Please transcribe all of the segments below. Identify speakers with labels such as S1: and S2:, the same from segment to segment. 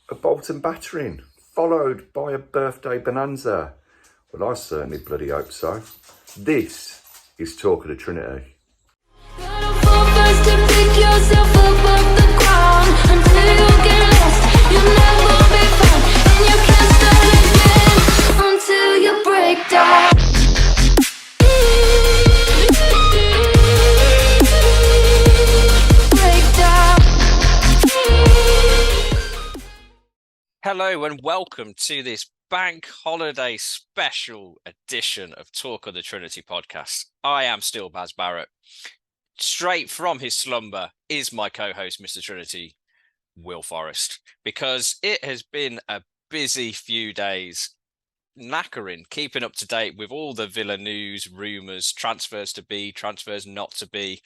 S1: a Bolton battering, followed by a birthday bonanza. Well, I certainly bloody hope so. This is Talk of the Trinity.
S2: Hello and welcome to this bank holiday special edition of Talk of the Trinity podcast. I am still Baz Barrett. Straight from his slumber is my co-host, Mr. Trinity, Will Forrest, because it has been a busy few days, knackering, keeping up to date with all the Villa news, rumours, transfers to be, transfers not to be.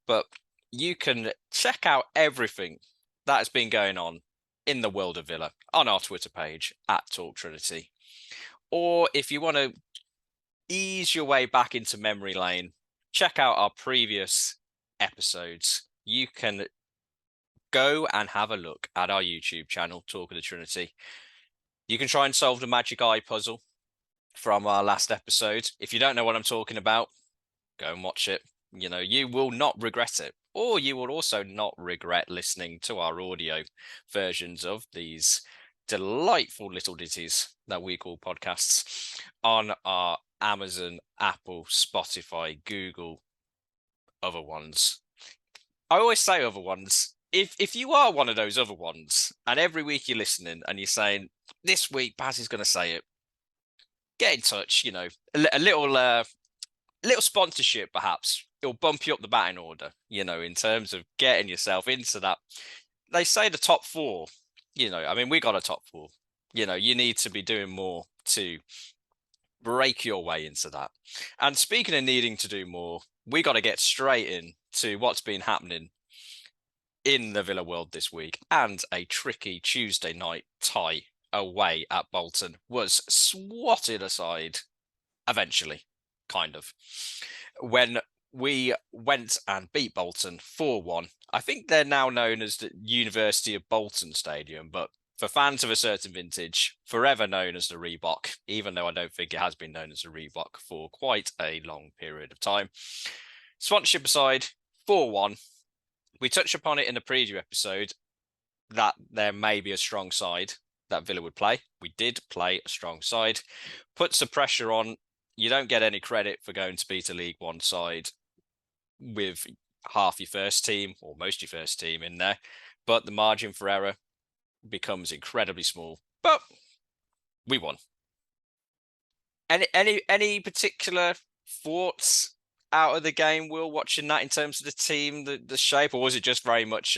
S2: But you can check out everything that has been going on in the world of Villa on our Twitter page at Talk Trinity. Or if you want to ease your way back into memory lane, check out our previous episodes. You can go and have a look at our YouTube channel, Talk of the Trinity. You can try and solve the magic eye puzzle from our last episode. If you don't know what I'm talking about, go and watch it. You know, you will not regret it. Or you will also not regret listening to our audio versions of these delightful little ditties that we call podcasts on our Amazon, Apple, Spotify, Google, other ones. I always say other ones. If you are one of those other ones, and every week you're listening and you're saying, this week Baz is going to say it, get in touch, you know, a little sponsorship, perhaps. It'll bump you up the batting order, you know, in terms of getting yourself into that. They say the top four, you know, I mean, we got a top four. You know, you need to be doing more to break your way into that. And speaking of needing to do more, we got to get straight in to what's been happening in the Villa world this week. And a tricky Tuesday night tie away at Bolton was swatted aside eventually. Kind of, when we went and beat Bolton 4-1. I think they're now known as the University of Bolton Stadium, but for fans of a certain vintage, forever known as the Reebok, even though I don't think it has been known as the Reebok for quite a long period of time. Sponsorship aside, 4-1. We touched upon it in the preview episode that there may be a strong side that Villa would play. We did play a strong side, puts the pressure on. You don't get any credit for going to beat a League One side with half your first team or most your first team in there, but the margin for error becomes incredibly small. But we won. Any particular thoughts out of the game, Will, watching that in terms of the team, the shape, or was it just very much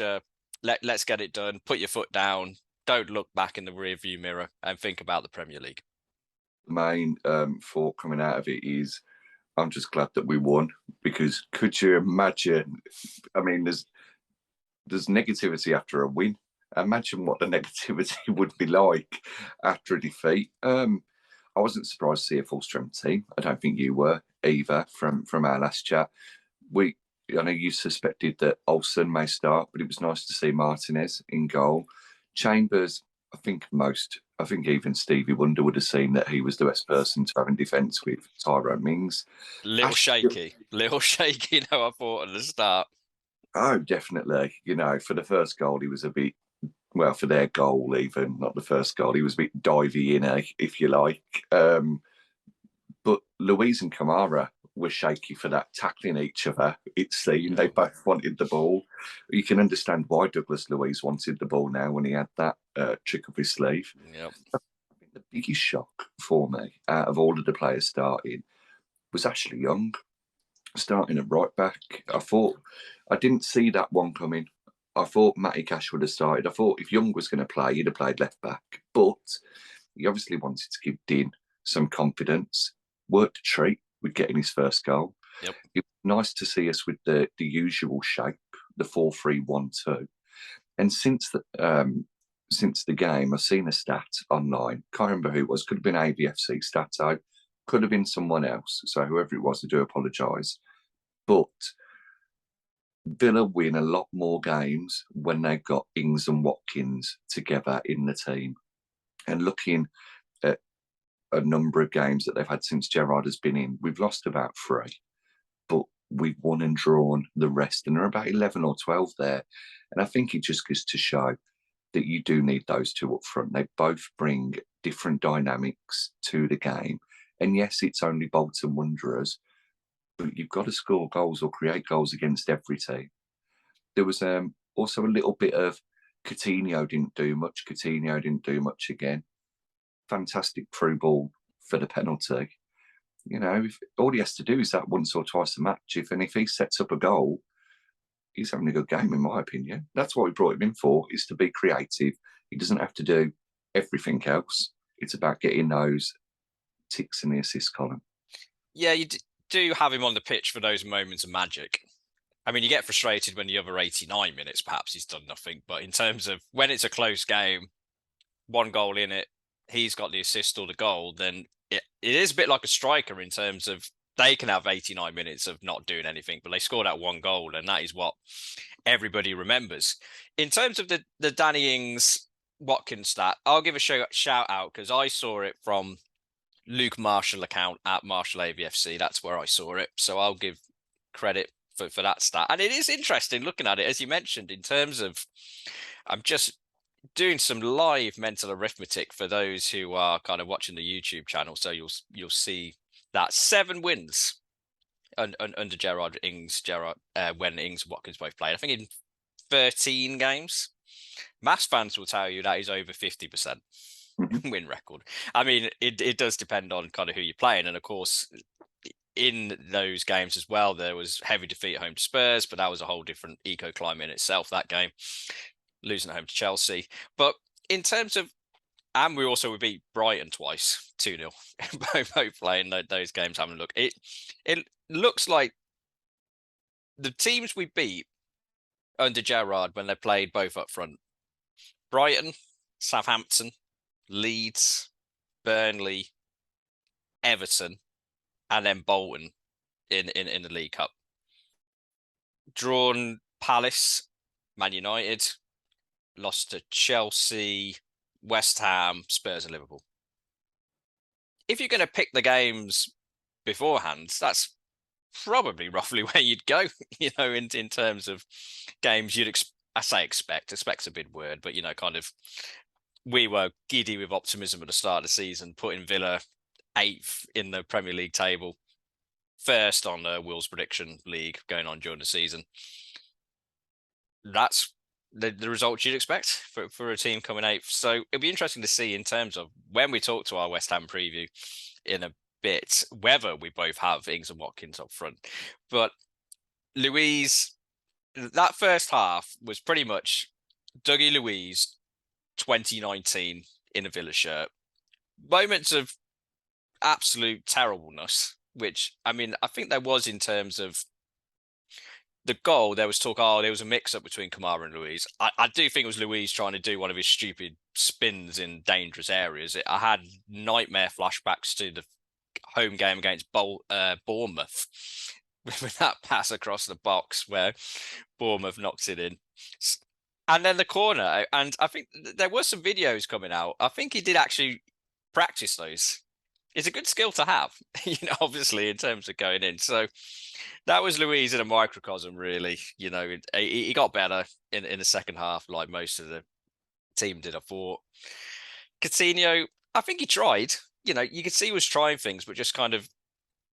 S2: let's get it done, put your foot down, don't look back in the rearview mirror and think about the Premier League?
S1: The main thought coming out of it is I'm just glad that we won, because could you imagine? I mean, there's negativity after a win. Imagine what the negativity would be like after a defeat. I wasn't surprised to see a full strength team. I don't think you were either from our last chat. I know you suspected that Olsen may start, but it was nice to see Martinez in goal. Chambers, I think even Stevie Wonder would have seen that he was the best person to have in defence with Tyrone Mings.
S2: Little shaky, no, I thought at the start.
S1: Oh, definitely. You know, for the first goal, he was a bit, well, for their goal, even, not the first goal, he was a bit divey in, if you like. But Louise and Kamara were shaky for that, tackling each other. It seemed they both wanted the ball. You can understand why Douglas Luiz wanted the ball now when he had that trick up his sleeve.
S2: Yep.
S1: I think the biggest shock for me out of all of the players starting was Ashley Young starting at right back. I didn't see that one coming. I thought Matty Cash would have started. I thought if Young was going to play, he'd have played left back. But he obviously wanted to give Dean some confidence. Worked a treat with getting his first goal.
S2: Yep.
S1: It was nice to see us with the usual shape, the 4-3-1-2. And since the game, I've seen a stat online. Can't remember who it was. Could have been AVFC Stato. Could have been someone else. So whoever it was, I do apologise. But Villa win a lot more games when they've got Ings and Watkins together in the team. And looking at a number of games that they've had since Gerrard has been in, we've lost about 3, but we've won and drawn the rest, and there are about 11 or 12 there. And I think it just goes to show that you do need those two up front. They both bring different dynamics to the game. And yes, it's only Bolton Wanderers, but you've got to score goals or create goals against every team. There was also a little bit of Coutinho didn't do much. Coutinho didn't do much again. Fantastic through ball for the penalty. You know, all he has to do is that once or twice a match. If he sets up a goal, he's having a good game, in my opinion. That's what we brought him in for, is to be creative. He doesn't have to do everything else. It's about getting those ticks in the assist column.
S2: Yeah, you do have him on the pitch for those moments of magic. I mean, you get frustrated when the other 89 minutes, perhaps he's done nothing. But in terms of when it's a close game, 1 goal in it, he's got the assist or the goal, then it is a bit like a striker in terms of they can have 89 minutes of not doing anything, but they scored that 1 goal, and that is what everybody remembers. In terms of the Danny Ings Watkins stat, I'll give a shout out because I saw it from Luke Marshall account at Marshall AVFC. That's where I saw it. So I'll give credit for that stat. And it is interesting looking at it, as you mentioned, in terms of, I'm just doing some live mental arithmetic for those who are kind of watching the YouTube channel. So you'll see that 7 wins under Gerrard Ings, when Ings and Watkins both played. I think in 13 games. Mass fans will tell you that is over 50% win record. I mean, it does depend on kind of who you're playing. And of course, in those games as well, there was heavy defeat at home to Spurs, but that was a whole different eco-climate in itself, that game, losing at home to Chelsea. But in terms of, and we also would beat Brighton twice, 2-0, both playing those games, having a look. It looks like the teams we beat under Gerrard when they played both up front, Brighton, Southampton, Leeds, Burnley, Everton, and then Bolton in the League Cup. Drawn Palace, Man United, lost to Chelsea, West Ham, Spurs, and Liverpool. If you're going to pick the games beforehand, that's probably roughly where you'd go, you know, in terms of games you'd expect's a big word, but, you know, kind of, we were giddy with optimism at the start of the season, putting Villa 8th in the Premier League table, first on the Will's prediction league going on during the season. That's the results you'd expect for a team coming 8th. So it'll be interesting to see in terms of when we talk to our West Ham preview in a bit, whether we both have Ings and Watkins up front. But Louise, that first half was pretty much Dougie Louise 2019 in a Villa shirt. Moments of absolute terribleness, which, I mean, I think there was in terms of the goal. There was talk, there was a mix-up between Kamara and Louise. I do think it was Louise trying to do one of his stupid spins in dangerous areas. I had nightmare flashbacks to the home game against Bournemouth with that pass across the box where Bournemouth knocks it in. And then the corner, and I think there were some videos coming out. I think he did actually practice those. It's a good skill to have, you know, obviously, in terms of going in. So that was Louise in a microcosm, really. You know, he got better in the second half, like most of the team did, I thought. Coutinho, I think he tried. You know, you could see he was trying things, but just kind of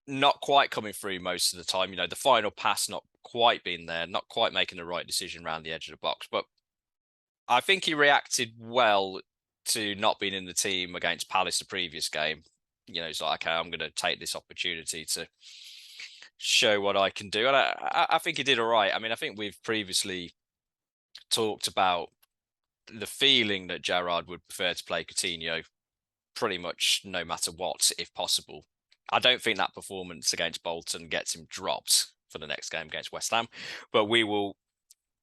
S2: not quite coming through most of the time. You know, the final pass not quite being there, not quite making the right decision around the edge of the box. But I think he reacted well to not being in the team against Palace the previous game. You know, it's like, okay, I'm going to take this opportunity to show what I can do. And I think he did all right. I mean, I think we've previously talked about the feeling that Gerrard would prefer to play Coutinho pretty much no matter what, if possible. I don't think that performance against Bolton gets him dropped for the next game against West Ham, but we will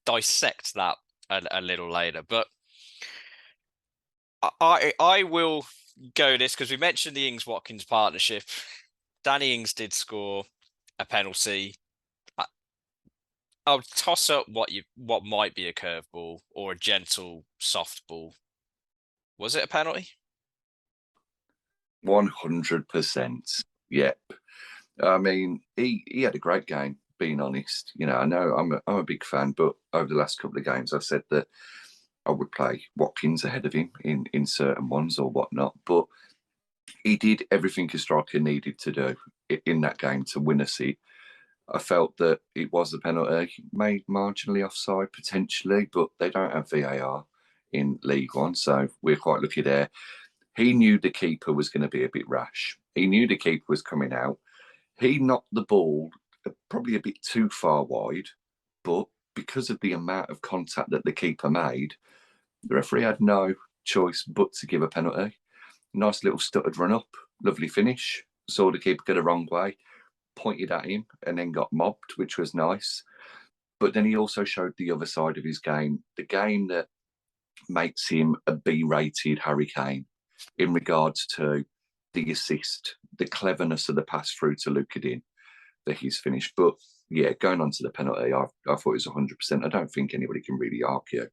S2: dissect that a little later. But I will go this because we mentioned the Ings-Watkins partnership. Danny Ings did score a penalty. I'll toss up what might be a curveball or a gentle soft ball. Was it a penalty?
S1: 100%. Yep. I mean, he had a great game. Being honest, I know I'm a big fan, but over the last couple of games, I've said that I would play Watkins ahead of him in certain ones or whatnot. But he did everything a striker needed to do in that game to win us it. I felt that it was a penalty, made marginally offside potentially, but they don't have VAR in League One, so we're quite lucky there. He knew the keeper was going to be a bit rash. He knew the keeper was coming out. He knocked the ball probably a bit too far wide, but because of the amount of contact that the keeper made, the referee had no choice but to give a penalty. Nice little stuttered run up, lovely finish. Saw the keeper go the wrong way, pointed at him, and then got mobbed, which was nice. But then he also showed the other side of his game, the game that makes him a B-rated Harry Kane in regards to the assist, the cleverness of the pass through to Luka Din that he's finished. But yeah, going on to the penalty, I thought it was 100%. I don't think anybody can really argue.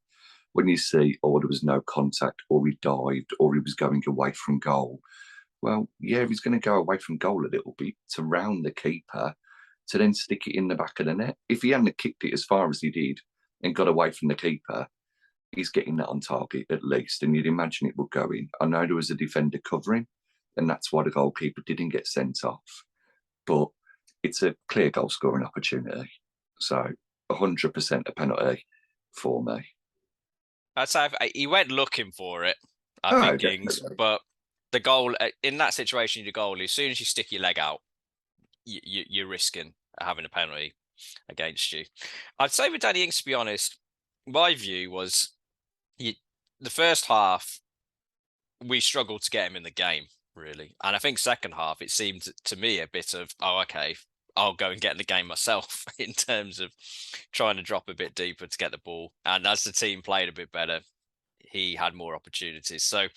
S1: When you see, oh, there was no contact, or he dived, or he was going away from goal. Well, yeah, he's going to go away from goal a little bit to round the keeper to then stick it in the back of the net. If he hadn't kicked it as far as he did and got away from the keeper, he's getting that on target at least, and you'd imagine it would go in. I know there was a defender covering, and that's why the goalkeeper didn't get sent off. But it's a clear goal scoring opportunity. So 100% a penalty for me.
S2: I'd say he went looking for it, I
S1: Oh,
S2: think, Ings,
S1: definitely.
S2: but the goal in that situation, the goal, as soon as you stick your leg out, you're risking having a penalty against you. I'd say with Danny Ings, to be honest, my view was the first half, we struggled to get him in the game, really. And I think second half, it seemed to me a bit of, oh, okay, I'll go and get in the game myself in terms of trying to drop a bit deeper to get the ball. And as the team played a bit better, he had more opportunities. So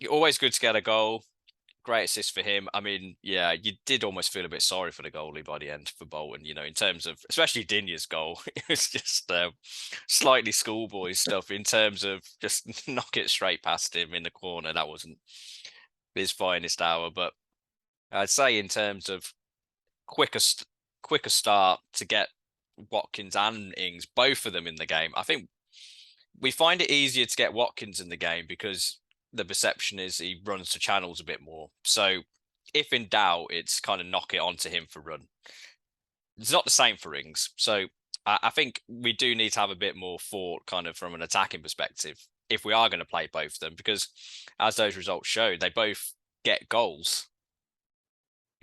S2: always good to get a goal. Great assist for him. I mean, yeah, you did almost feel a bit sorry for the goalie by the end for Bolton, in terms of, especially Dinya's goal. It was just slightly schoolboy stuff in terms of just knock it straight past him in the corner. That wasn't his finest hour. But I'd say in terms of quickest quicker start to get Watkins and Ings, both of them in the game, I think we find it easier to get Watkins in the game because the perception is he runs to channels a bit more. So if in doubt, it's kind of knock it onto him for run. It's not the same for Ings. So I think we do need to have a bit more thought kind of from an attacking perspective if we are going to play both of them, because as those results show, they both get goals.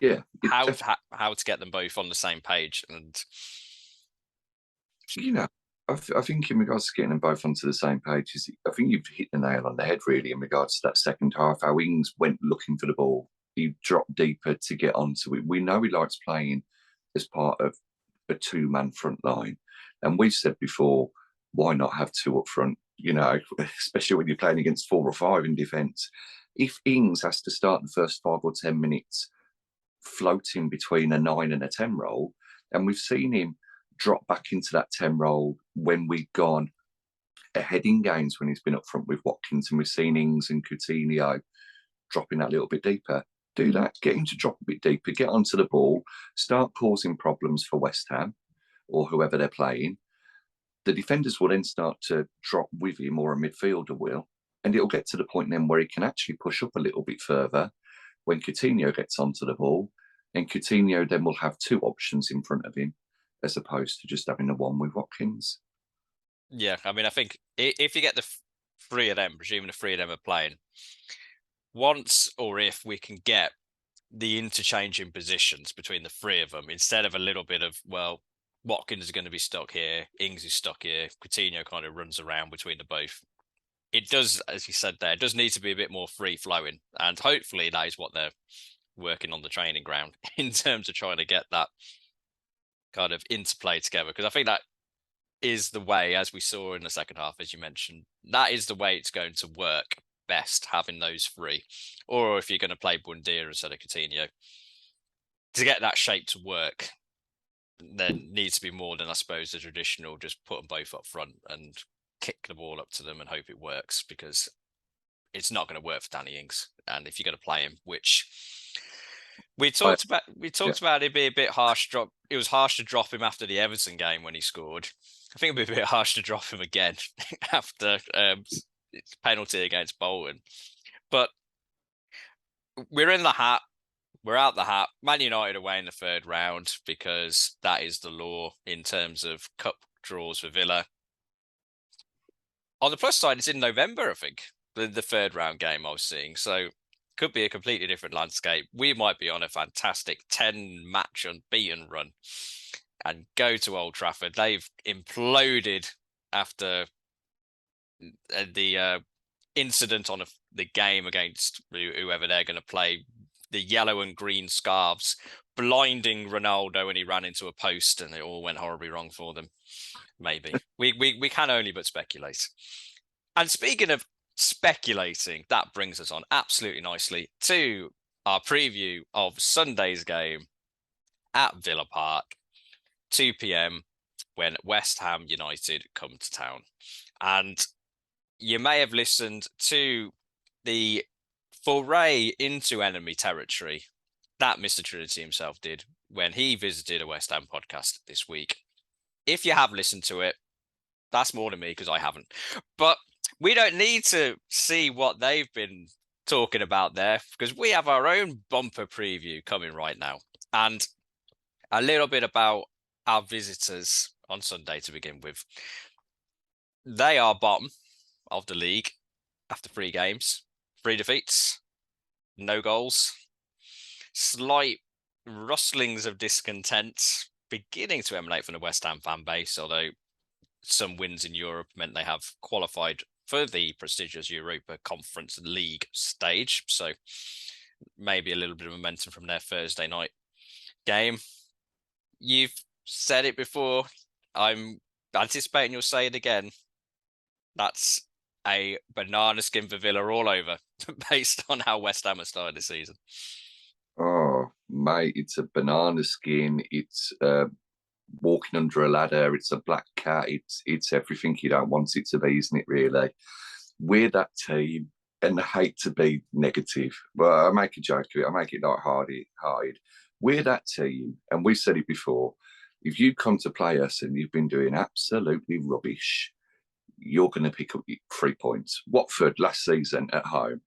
S1: Yeah,
S2: How to get them both on the same page. And
S1: you know, I think in regards to getting them both onto the same page, I think you've hit the nail on the head really in regards to that second half. How Ings went looking for the ball, he dropped deeper to get onto it. We know he likes playing as part of a two-man front line, and we've said before, why not have two up front? Especially when you're playing against 4 or 5 in defence. If Ings has to start the first 5 or 10 minutes floating between a 9 and a 10 role, and we've seen him drop back into that 10 role when we've gone ahead in games when he's been up front with Watkins, and we've seen Ings and Coutinho dropping that little bit deeper. Do that, get him to drop a bit deeper, get onto the ball, start causing problems for West Ham or whoever they're playing. The defenders will then start to drop with him, or a midfielder will, and it'll get to the point then where he can actually push up a little bit further when Coutinho gets onto the ball, and Coutinho then will have 2 options in front of him as opposed to just having the one with Watkins.
S2: yeah, I mean, I think if you get the 3 of them, presuming the 3 of them are playing, once or if we can get the interchanging positions between the 3 of them, instead of a little bit of, well, Watkins is going to be stuck here, Ings is stuck here, Coutinho kind of runs around between the both. It does, as you said there, it does need to be a bit more free flowing. And hopefully that is what they're working on the training ground in terms of trying to get that kind of interplay together. Because I think that is the way, as we saw in the second half, as you mentioned, that is the way it's going to work best, having those 3. Or if you're going to play Buendia instead of Coutinho, to get that shape to work, there needs to be more than, I suppose, the traditional just put them both up front and kick the ball up to them and hope it works, because it's not going to work for Danny Ings. And if you're going to play him, which we talked about it be a bit harsh. It was harsh to drop him after the Everton game when he scored. I think it'd be a bit harsh to drop him again after penalty against Bolton. But we're in the hat. We're out the hat. Man United away in the third round, because that is the law in terms of cup draws for Villa. On the plus side, it's in November, I think, the third round game I was seeing. So could be a completely different landscape. We might be on a fantastic 10-match unbeaten run and go to Old Trafford. They've imploded after the incident on the game against whoever they're going to play. The yellow and green scarves blinding Ronaldo when he ran into a post, and it all went horribly wrong for them. Maybe. We can only but speculate. And speaking of speculating, that brings us on absolutely nicely to our preview of Sunday's game at Villa Park, 2 p.m, when West Ham United come to town. And you may have listened to the foray into enemy territory that Mr. Trinity himself did when he visited a West Ham podcast this week. If you have listened to it, that's more than me, because I haven't. But we don't need to see what they've been talking about there, because we have our own bumper preview coming right now. And a little bit about our visitors on Sunday to begin with. They are bottom of the league after 3 games, 3 defeats, no goals, slight rustlings of discontent beginning to emanate from the West Ham fan base, although some wins in Europe meant they have qualified for the prestigious Europa Conference League stage. So maybe a little bit of momentum from their Thursday night game. You've said it before. I'm anticipating you'll say it again. That's a banana skin for Villa all over, based on how West Ham has started the season.
S1: Oh, mate, it's a banana skin. It's walking under a ladder. It's a black cat. It's everything you don't want it to be, isn't it, really? We're that team, and I hate to be negative, but I make a joke of it. I make it light-hearted. We're that team, and we've said it before. If you come to play us and you've been doing absolutely rubbish, you're going to pick up 3 points. Watford last season at home,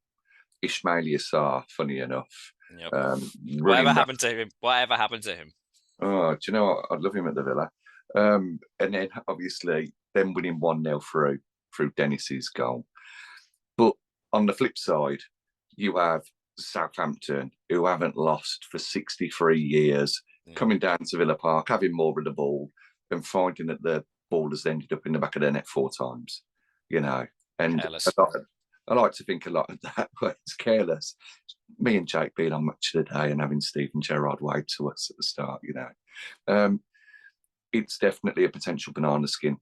S1: Ismail Yassar, funny enough.
S2: Yep. Whatever happened to him? Whatever happened to him?
S1: Oh, do you know what? I'd love him at the Villa. And then obviously them winning 1-0 through Dennis's goal. But on the flip side, you have Southampton, who haven't lost for 63 years, coming down to Villa Park, having more of the ball, and finding that the ball has ended up in the back of their net 4 times, you know. And I like to think a lot of that, but it's careless. Me and Jake being on Match of the Day and having Stephen Gerrard wave to us at the start, you know. It's definitely a potential banana skin.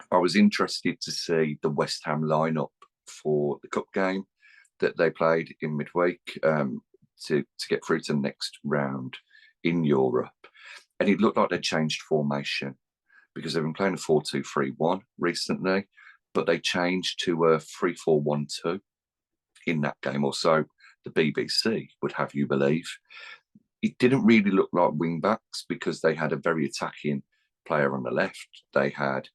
S1: I was interested to see the West Ham lineup for the cup game that they played in midweek to get through to the next round in Europe. And it looked like they changed formation, because they've been playing a 4-2-3-1 recently, but they changed to a 3-4-1-2 in that game, or so the BBC would have you believe. It didn't really look like wing-backs, because they had a very attacking player on the left. They had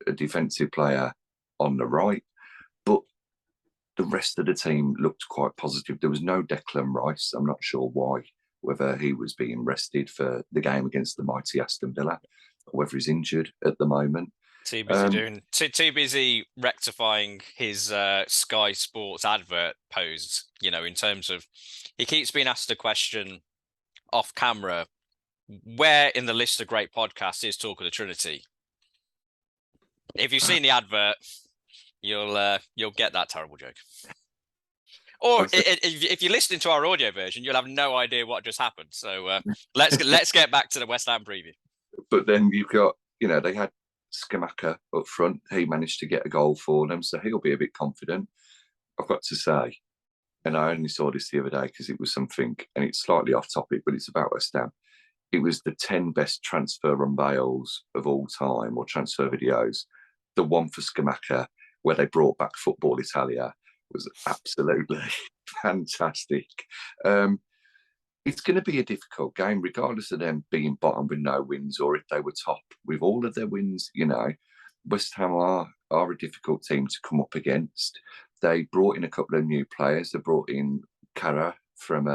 S1: a defensive player on the right, but the rest of the team looked quite positive. There was no Declan Rice. I'm not sure why, whether he was being rested for the game against the mighty Aston Villa, or whether he's injured at the moment.
S2: Too busy too busy rectifying his Sky Sports advert pose, you know, in terms of, he keeps being asked a question off camera, where in the list of great podcasts is Talk of the Trinity? If you've seen the advert, you'll get that terrible joke. Or if you're listening to our audio version, you'll have no idea what just happened. So let's get back to the West Ham preview. But
S1: then you've got, you know, they had Skamaka up front. He managed to get a goal for them, so he'll be a bit confident. I've got to say, and I only saw this the other day because it was something, and it's slightly off topic, but it's about West Ham. it was the 10 best transfer unveils of all time, or transfer videos. The one for Scamacca, where they brought back Football Italia, was absolutely fantastic. It's going to be a difficult game, regardless of them being bottom with no wins, or if they were top with all of their wins. West Ham are a difficult team to come up against. They brought in a couple of new players. They brought in Cara from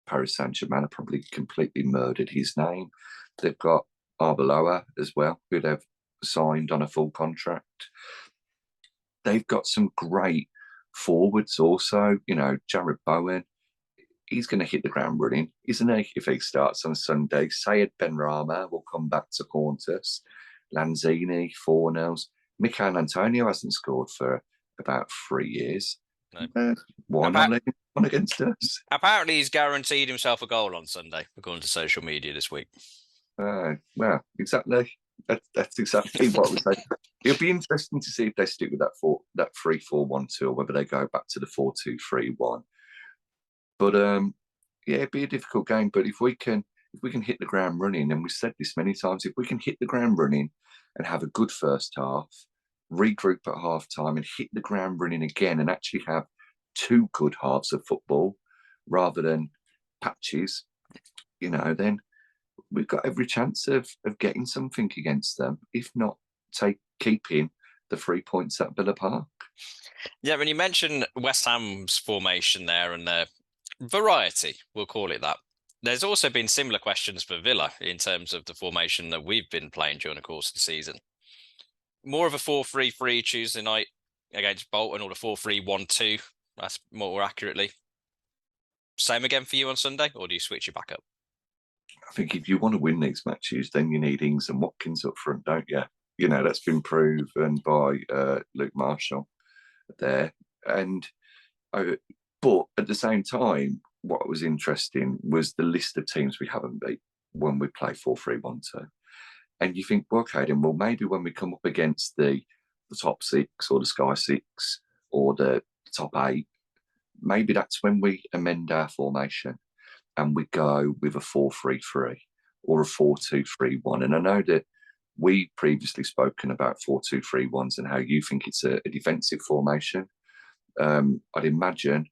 S1: Paris Saint-Germain. I probably completely murdered his name. They've got Arbeloa as well, who they've signed on a full contract. They've got some great forwards also. Jared Bowen, he's going to hit the ground running, isn't he? If he starts on Sunday, Sayed Benrahma will come back to haunt us. Lanzini, Fornells. Michael Antonio hasn't scored for about 3 years.
S2: No.
S1: Why not let him on against us?
S2: Apparently, he's guaranteed himself a goal on Sunday, according to social media this week.
S1: Well, exactly. That's exactly what we say. It'll be interesting to see if they stick with that 3-4-1-2, or whether they go back to the 4-2-3-1. But yeah, it'd be a difficult game. But if we can hit the ground running, and we've said this many times, if we can hit the ground running and have a good first half, regroup at half time and hit the ground running again, and actually have 2 good halves of football rather than patches, then we've got every chance of getting something against them, if not keeping the 3 points at Villa Park.
S2: Yeah, when you mention West Ham's formation there and their variety, we'll call it that, there's also been similar questions for Villa in terms of the formation that we've been playing during the course of the season. More of a 4-3-3 Tuesday night against Bolton, or the 4-3-1-2, that's more accurately. Same again for you on Sunday, or do you switch it back up?
S1: I think if you want to win these matches, then you need Ings and Watkins up front, don't you? That's been proven by Luke Marshall there. But at the same time, what was interesting was the list of teams we haven't beat when we play 4-3-1-2. And you think, well, okay, then, well, maybe when we come up against the top 6 or the Sky 6 or the top 8, maybe that's when we amend our formation and we go with a 4-3-3 or a 4-2-3-1. And I know that we previously spoken about 4-2-3-1s and how you think it's a defensive formation. I'd imagine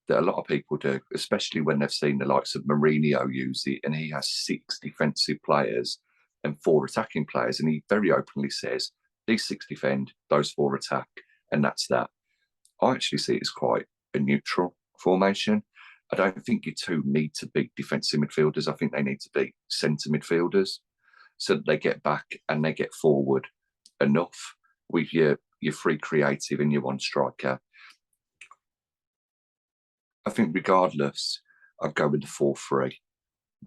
S1: that a lot of people do, especially when they've seen the likes of Mourinho use it, and he has 6 defensive players and 4 attacking players, and he very openly says, these 6 defend, those 4 attack, and that's that. I actually see it as quite a neutral formation. I don't think you 2 need to be defensive midfielders. I think they need to be centre midfielders, so that they get back and they get forward enough with your free creative and your one striker. I think regardless, I'd go with the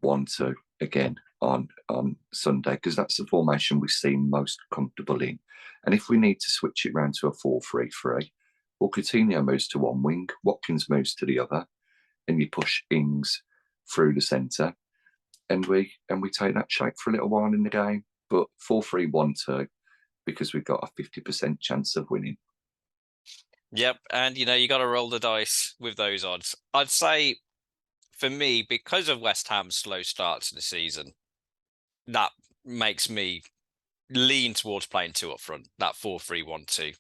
S1: 4-3-1-2 again on Sunday, because that's the formation we seem most comfortable in. And if we need to switch it around to a 4-3-3, well, Coutinho moves to one wing, Watkins moves to the other, and you push Ings through the centre, and we take that shape for a little while in the game. But 4-3-1-2, because we've got a 50% chance of winning.
S2: Yep, and you got to roll the dice with those odds. I'd say, for me, because of West Ham's slow start to the season, that makes me lean towards playing 2 up front, that 4-3-1-2.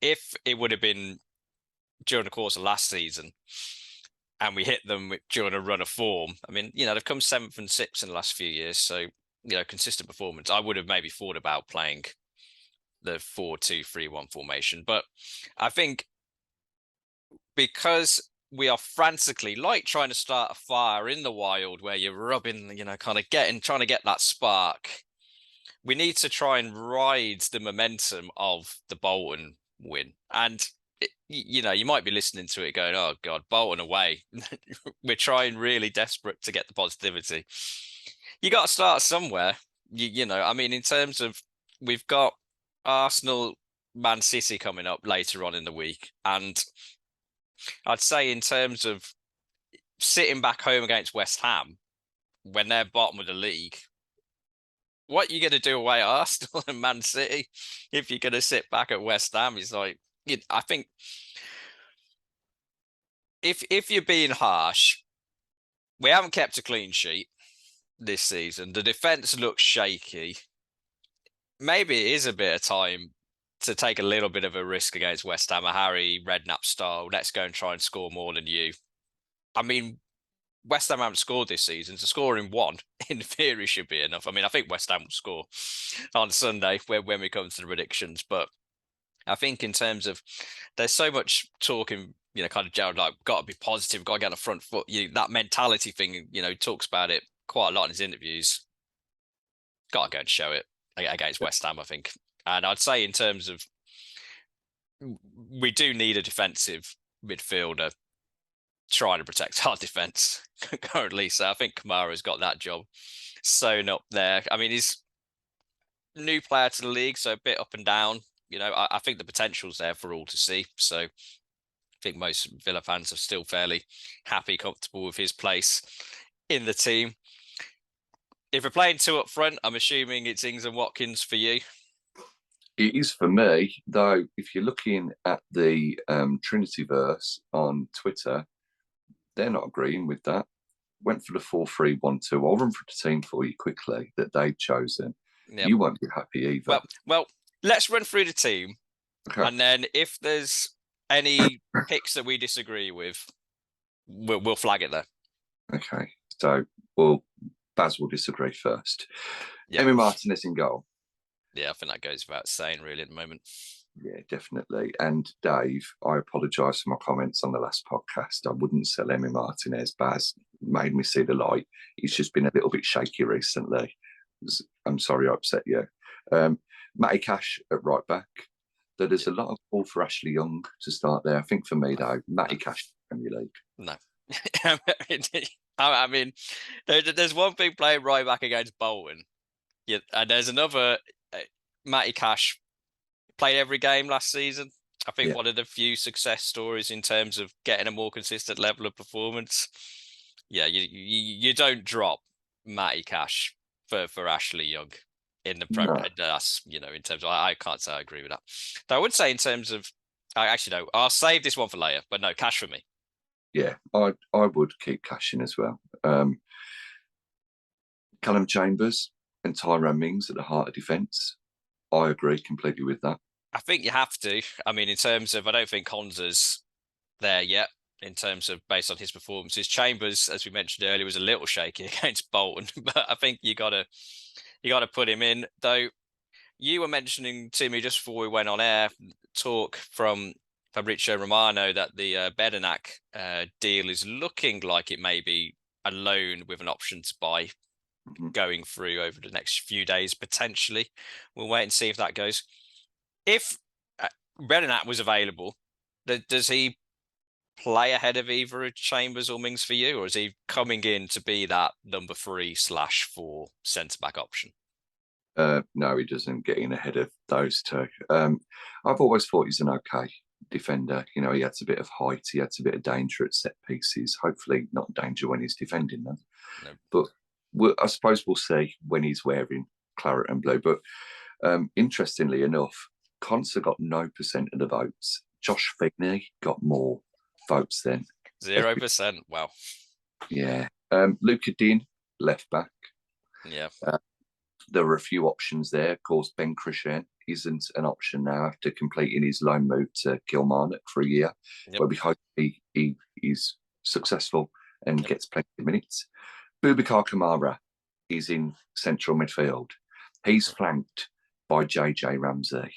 S2: If it would have been during the course of last season and we hit them during a run of form, I mean, they've come 7th and 6th in the last few years, so consistent performance. I would have maybe thought about playing the 4-2-3-1 formation, but I think because we are frantically trying to start a fire in the wild, where you're rubbing, kind of trying to get that spark, we need to try and ride the momentum of the Bolton win. And you might be listening to it going, oh God, Bolton away. We're trying really desperate to get the positivity. You got to start somewhere. I mean, in terms of, we've got Arsenal, Man City coming up later on in the week. And I'd say in terms of sitting back home against West Ham, when they're bottom of the league, what are you going to do away at Arsenal and Man City if you're going to sit back at West Ham? It's like, I think if you're being harsh, we haven't kept a clean sheet. this season. The defense looks shaky. Maybe it is a bit of time to take a little bit of a risk against West Ham, a Harry Redknapp style. Let's go and try and score more than you. I mean, West Ham haven't scored this season, so scoring one in theory should be enough. I mean, I think West Ham will score on Sunday when we come to the predictions, but I think in terms of there's so much talking, kind of Gerald, like, got to be positive, got to get on the front foot. That mentality thing, talks about it quite a lot in his interviews. Got to go and show it against West Ham, I think. And I'd say in terms of we do need a defensive midfielder trying to protect our defence currently. So I think Kamara's got that job sewn up there. I mean, he's new player to the league, so a bit up and down. I think the potential's there for all to see. So I think most Villa fans are still fairly happy, comfortable with his place in the team. If we're playing two up front, I'm assuming it's Ings and Watkins for you.
S1: It is for me, though. If you're looking at the Trinity verse on Twitter, they're not agreeing with that. Went for the 4-3-1-2. I'll run through the team for you quickly that they've chosen. Yep. You won't be happy either.
S2: Well, let's run through the team. Okay. And then if there's any picks that we disagree with, we'll flag it there.
S1: Okay. So, Baz will disagree first. Yep. Emi Martinez in goal.
S2: Yeah, I think that goes without saying, really, at the moment.
S1: Yeah, definitely. And Dave, I apologise for my comments on the last podcast. I wouldn't sell Emi Martinez. Baz made me see the light. He's just been a little bit shaky recently. I'm sorry I upset you. Matty Cash at right back. There's a lot of call for Ashley Young to start there. I think for me, though, Matty Cash Premier League.
S2: No. I mean, there's one thing playing right back against Bolton. Yeah, and there's another. Matty Cash played every game last season. I think one of the few success stories in terms of getting a more consistent level of performance. Yeah, you don't drop Matty Cash for Ashley Young in the Premier. No. That's in terms of I can't say I agree with that. Though I would say in terms of actually no, I'll save this one for later. But no, Cash for me.
S1: Yeah, I would keep Cash in as well. Callum Chambers and Tyrone Mings at the heart of defence. I agree completely with that.
S2: I think you have to. I mean, in terms of, I don't think Konza's there yet in terms of based on his performances. Chambers, as we mentioned earlier, was a little shaky against Bolton, but I think you gotta put him in. Though you were mentioning to me just before we went on air, talk from Fabrizio Romano that the Bedenak deal is looking like it may be a loan with an option to buy going through over the next few days, potentially. We'll wait and see if that goes. If Bedenak was available, does he play ahead of either Chambers or Mings for you, or is he coming in to be that number 3/4 centre-back option?
S1: No, he doesn't get in ahead of those two. I've always thought he's an okay defender. He had a bit of height, he had a bit of danger at set pieces. Hopefully not danger when he's defending them. No. But I suppose we'll see when he's wearing claret and blue. But interestingly enough, Conser got no % of the votes. Josh Feeney got more votes than
S2: 0%. Wow.
S1: Yeah. Luca Din, left back.
S2: Yeah.
S1: There were a few options there. Of course, Ben Christian isn't an option now after completing his loan move to Kilmarnock for a year. Yep. Where we hope he is successful and gets plenty of minutes. Boubacar Kamara is in central midfield. He's flanked by JJ Ramsey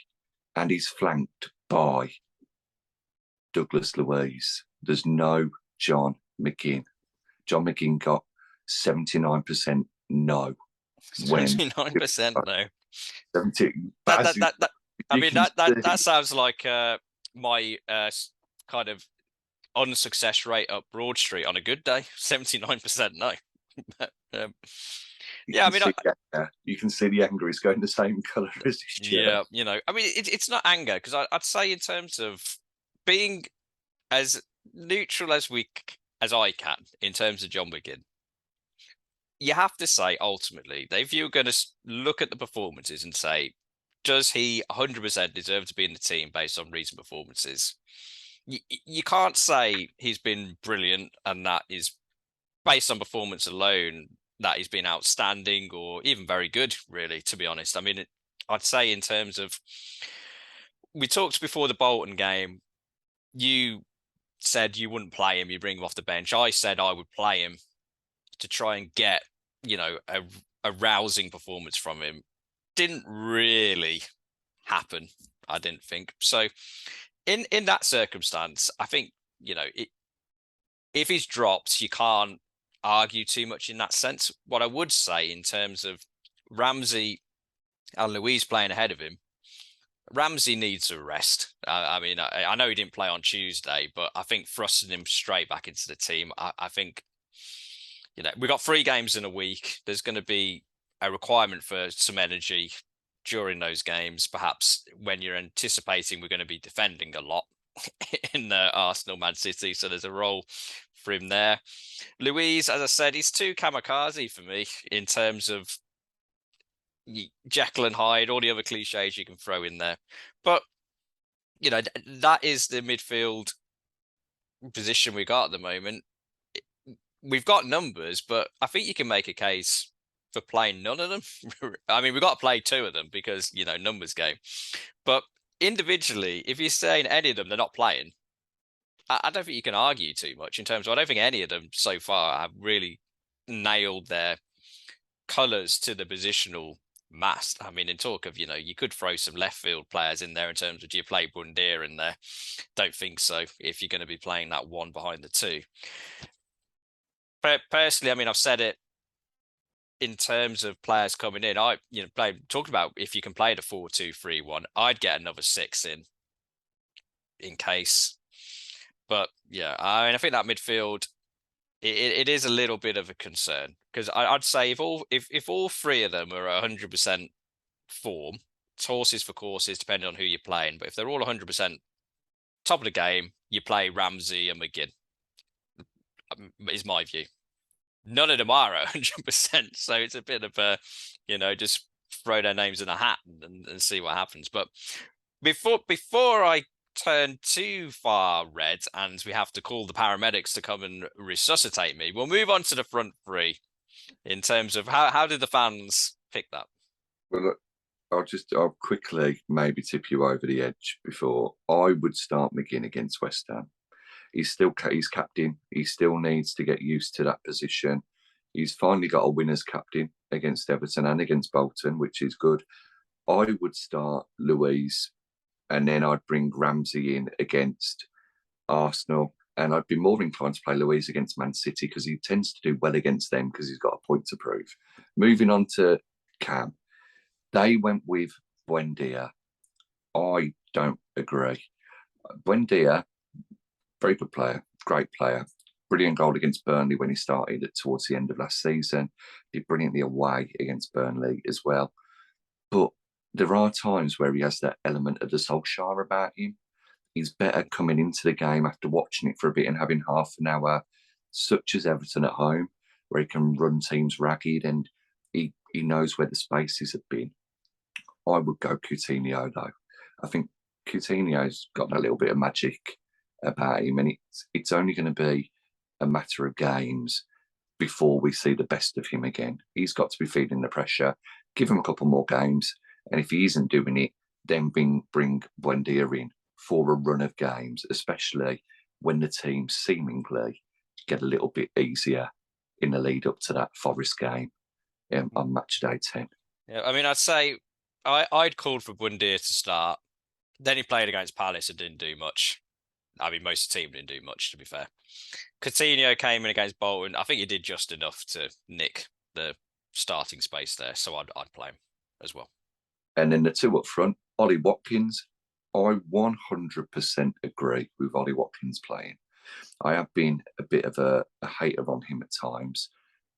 S1: and he's flanked by Douglas Luiz. There's no John McGinn. John McGinn got 79% no.
S2: 79% no.
S1: 70.
S2: I mean, that sounds like my kind of unsuccess rate up Broad Street on a good day. 79% no. Yeah, I mean,
S1: you can see the anger is going the same colour as his chair.
S2: Yeah, I mean, it's not anger because I'd say in terms of being as neutral as I can in terms of John McGinn. You have to say ultimately, if you're going to look at the performances and say, does he 100% deserve to be in the team based on recent performances? You can't say he's been brilliant and that is based on performance alone, that he's been outstanding or even very good, really, to be honest. I mean, I'd say in terms of, we talked before the Bolton game, you said you wouldn't play him, you bring him off the bench. I said I would play him to try and get, a rousing performance from him. Didn't really happen, I didn't think. So in that circumstance, I think, if he's dropped, you can't argue too much in that sense. What I would say in terms of Ramsey and Louise playing ahead of him, Ramsey needs a rest. I mean, I know he didn't play on Tuesday, but I think thrusting him straight back into the team, I think, we've got 3 games in a week. There's going to be a requirement for some energy during those games, perhaps when you're anticipating we're going to be defending a lot in Arsenal, Man City. So there's a role for him there. Louise, as I said, he's too kamikaze for me in terms of Jekyll and Hyde, all the other cliches you can throw in there. But, that is the midfield position we got at the moment. We've got numbers, but I think you can make a case for playing none of them. I mean, we've got to play 2 of them because, numbers game. But individually, if you're saying any of them they're not playing, I don't think you can argue too much in terms of, I don't think any of them so far have really nailed their colours to the positional mast. I mean, in talk of, you could throw some left field players in there in terms of, do you play Bundir in there? Don't think so if you're going to be playing that one behind the 2. But personally, I mean, I've said it in terms of players coming in. Talked about if you can play the 4-2-3-1, I'd get another 6 in case. But yeah, I mean, I think that midfield, it is a little bit of a concern because I'd say if all 3 of them are 100% form, it's horses for courses depending on who you're playing. But if they're all 100% top of the game, you play Ramsey and McGinn. Is my view. None of them are 100%, so it's a bit of a, just throw their names in a hat and see what happens. But before I turn too far red and we have to call the paramedics to come and resuscitate me, we'll move on to the front 3 in terms of how did the fans pick that?
S1: Well, look, I'll quickly maybe tip you over the edge before I would start McGinn against West Ham. He's captain. He still needs to get used to that position. He's finally got a winner's captain against Everton and against Bolton, which is good. I would start Louise, and then I'd bring Ramsey in against Arsenal, and I'd be more inclined to play Louise against Man City because he tends to do well against them because he's got a point to prove. Moving on to Cam, they went with Buendia. I don't agree. Buendia, very good player, great player. Brilliant goal against Burnley when he started towards the end of last season. Did brilliantly away against Burnley as well. But there are times where he has that element of the Solskjaer about him. He's better coming into the game after watching it for a bit and having half an hour, such as Everton at home, where he can run teams ragged and he knows where the spaces have been. I would go Coutinho, though. I think Coutinho's got a little bit of magic about him, and it's only going to be a matter of games before we see the best of him again. He's got to be feeling the pressure. Give him a couple more games, and if he isn't doing it, then bring Buendia in for a run of games, especially when the team seemingly get a little bit easier in the lead up to that Forest game on match day 10.
S2: Yeah, I mean, I'd say I'd called for Bundir to start. Then he played against Palace and didn't do much. I mean, most of the team didn't do much, to be fair. Coutinho came in against Bolton. I think he did just enough to nick the starting space there, so I'd play him as well.
S1: And then the 2 up front, Ollie Watkins. I 100% agree with Ollie Watkins playing. I have been a bit of a hater on him at times.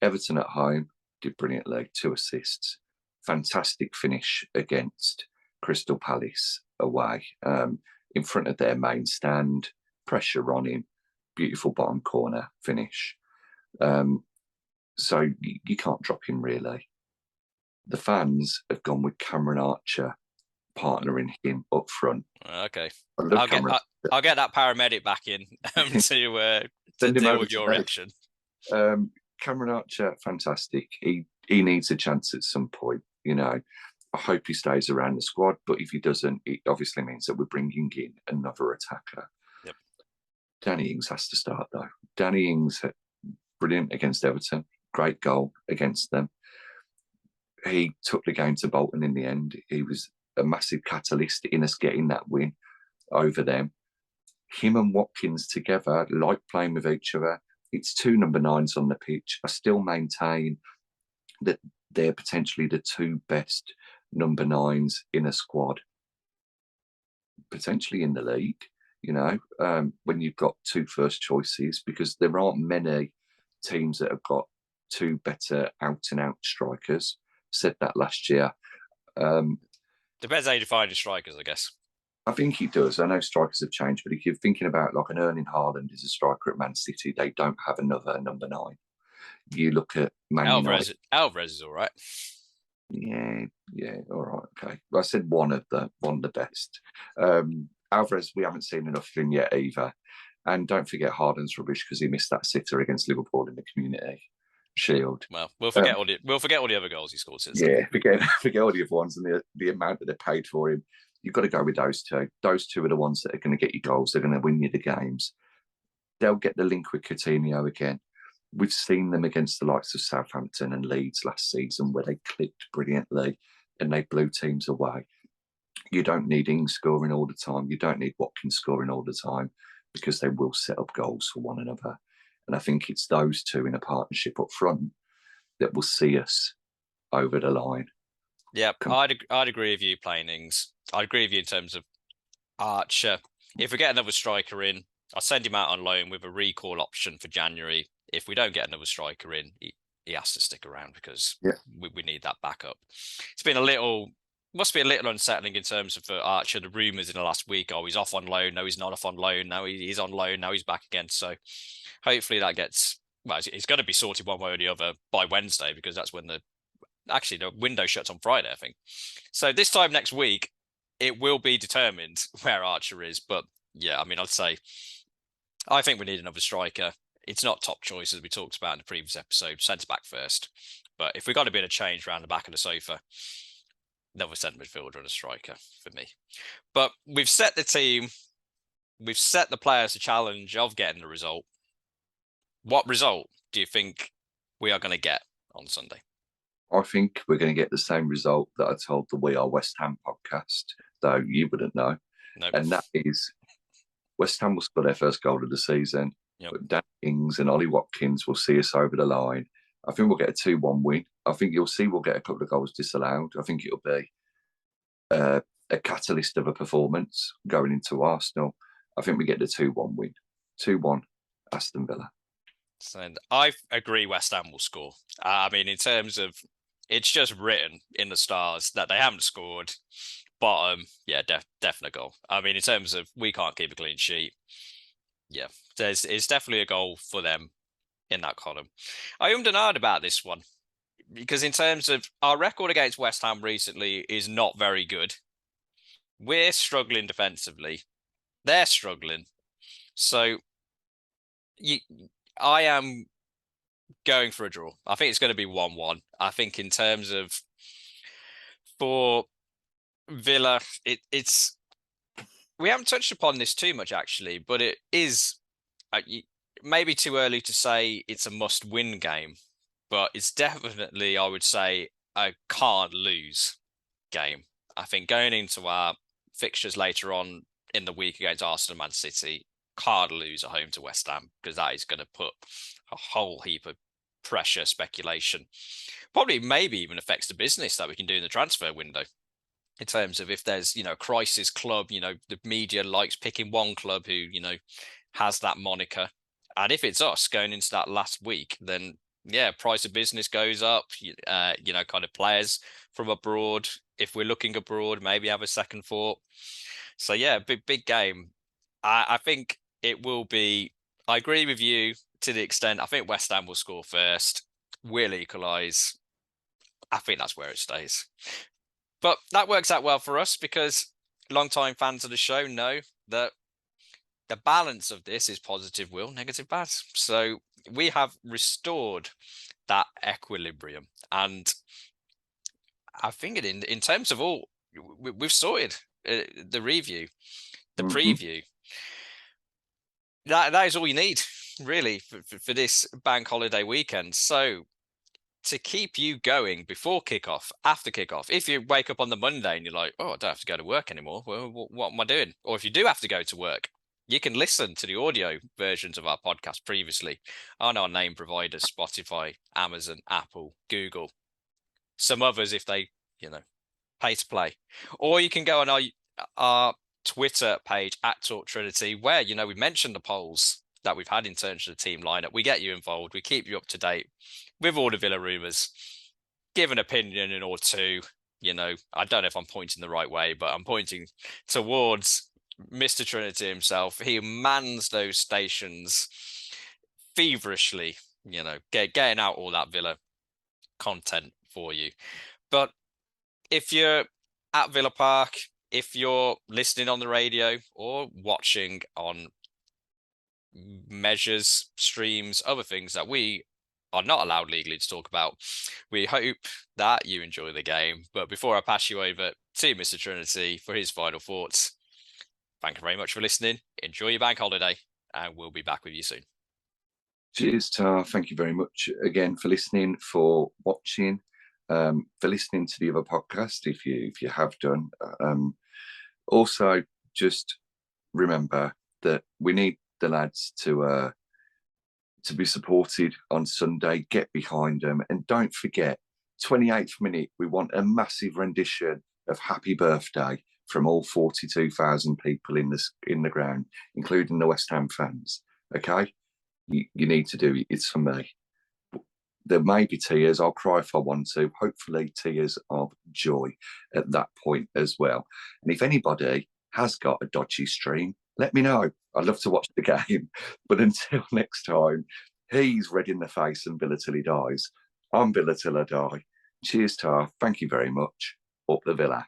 S1: Everton at home did brilliantly, 2 assists. Fantastic finish against Crystal Palace away. In front of their main stand, pressure on him, beautiful bottom corner finish. So you can't drop him, really. The fans have gone with Cameron Archer partnering him up front.
S2: Okay. I'll get that paramedic back in to deal with your reaction.
S1: Cameron Archer, fantastic. He needs a chance at some point. I hope he stays around the squad, but if he doesn't, it obviously means that we're bringing in another attacker.
S2: Yep.
S1: Danny Ings has to start though. Danny Ings, brilliant against Everton, great goal against them. He took the game to Bolton in the end. He was a massive catalyst in us getting that win over them. Him and Watkins together like playing with each other. It's two number nines on the pitch. I still maintain that they're potentially the two best number nines in a squad, potentially in the league, when you've got two first choices, because there aren't many teams that have got two better out-and-out strikers. Said that last year.
S2: Depends how you define the strikers, I guess.
S1: I think he does. I know strikers have changed, but if you're thinking about like an Erling Haaland as a striker at Man City, they don't have another number nine. You look at Man United.
S2: Alvarez is all right.
S1: Yeah, all right, okay. Well, I said one of the best. Alvarez, we haven't seen enough of him yet either. And don't forget Haaland's rubbish because he missed that sitter against Liverpool in the Community Shield.
S2: Well, we'll forget all the other goals he scored since.
S1: Yeah, forget all the other ones and the amount that they paid for him. You've got to go with those two. Those two are the ones that are going to get you goals. They're going to win you the games. They'll get the link with Coutinho again. We've seen them against the likes of Southampton and Leeds last season where they clicked brilliantly and they blew teams away. You don't need Ings scoring all the time. You don't need Watkins scoring all the time because they will set up goals for one another. And I think it's those two in a partnership up front that will see us over the line.
S2: Yeah, I'd agree with you playing Ings. I'd agree with you in terms of Archer. If we get another striker in, I'll send him out on loan with a recall option for January. If we don't get another striker in, he has to stick around because we need that backup. It's been must be a little unsettling in terms of Archer. The rumours in the last week, he's off on loan. No, he's not off on loan. Now he's on loan. Now he's back again. So hopefully that gets, it's going to be sorted one way or the other by Wednesday because that's when the window shuts on Friday, I think. So this time next week, it will be determined where Archer is. But yeah, I'd say I think we need another striker. It's not top choice, as we talked about in the previous episode, centre-back first. But if we've got a bit of change around the back of the sofa, another centre midfielder and a striker for me. But we've set the team. We've set the players the challenge of getting the result. What result do you think we are going to get on Sunday?
S1: I think we're going to get the same result that I told the We Are West Ham podcast, though you wouldn't know.
S2: Nope.
S1: And that is West Ham will score their first goal of the season.
S2: Yep.
S1: But Dan Ings and Ollie Watkins will see us over the line. I think we'll get a 2-1 win. I think you'll see we'll get a couple of goals disallowed. I think it'll be a catalyst of a performance going into Arsenal. I think we get the 2-1 win. 2-1 Aston Villa.
S2: And I agree West Ham will score. In terms of, it's just written in the stars that they haven't scored. Bottom, definite goal. In terms of we can't keep a clean sheet. Yeah, it's definitely a goal for them in that column. I ummed and ahed about this one because in terms of our record against West Ham recently is not very good. We're struggling defensively. They're struggling. So I am going for a draw. I think it's going to be 1-1. I think in terms of for Villa, it's we haven't touched upon this too much actually, but it is maybe too early to say it's a must-win game, but it's definitely, I would say, a can't-lose game. I think going into our fixtures later on in the week against Arsenal and Man City, can't lose at home to West Ham because that is going to put a whole heap of pressure, speculation, probably maybe even affects the business that we can do in the transfer window. In terms of if there's, a crisis club, the media likes picking one club who, has that moniker. And if it's us going into that last week, then price of business goes up, kind of players from abroad. If we're looking abroad, maybe have a second thought. So big game. I think it will be, I agree with you to the extent, I think West Ham will score first, will equalise. I think that's where it stays. But that works out well for us because long-time fans of the show know that the balance of this is positive Will, negative Baz. So we have restored that equilibrium. And I think in terms of all, we've sorted the review, the preview. That is all you need, really, for this bank holiday weekend. So to keep you going before kickoff, after kickoff, if you wake up on the Monday and you're like, oh, I don't have to go to work anymore, well, what am I doing? Or if you do have to go to work, you can listen to the audio versions of our podcast previously on our name providers, Spotify, Amazon, Apple, Google, some others if they, pay to play. Or you can go on our Twitter page at Talk Trinity, where, we mentioned the polls that we've had in terms of the team lineup. We get you involved. We keep you up to date with all the Villa rumours. Give an opinion or two. I don't know if I'm pointing the right way, but I'm pointing towards Mr. Trinity himself. He mans those stations feverishly, getting out all that Villa content for you. But if you're at Villa Park, if you're listening on the radio or watching on measures, streams, other things that we are not allowed legally to talk about, we hope that you enjoy the game. But before I pass you over to Mr. Trinity for his final thoughts, thank you very much for listening. Enjoy your bank holiday, and we'll be back with you soon.
S1: Cheers, Tar. Thank you very much again for listening, for watching, for listening to the other podcast if you have done. Also, just remember that we need the lads to be supported on Sunday. Get behind them, and don't forget, 28th minute, we want a massive rendition of Happy Birthday from all 42,000 people in the ground, including the West Ham fans. Okay, you need to do it. It's for me. There may be tears. I'll cry if I want to. Hopefully, tears of joy at that point as well. And if anybody has got a dodgy stream, let me know. I'd love to watch the game. But until next time, he's red in the face and Villa till he dies. I'm Villa till I die. Cheers, Tar. Thank you very much. Up the Villa.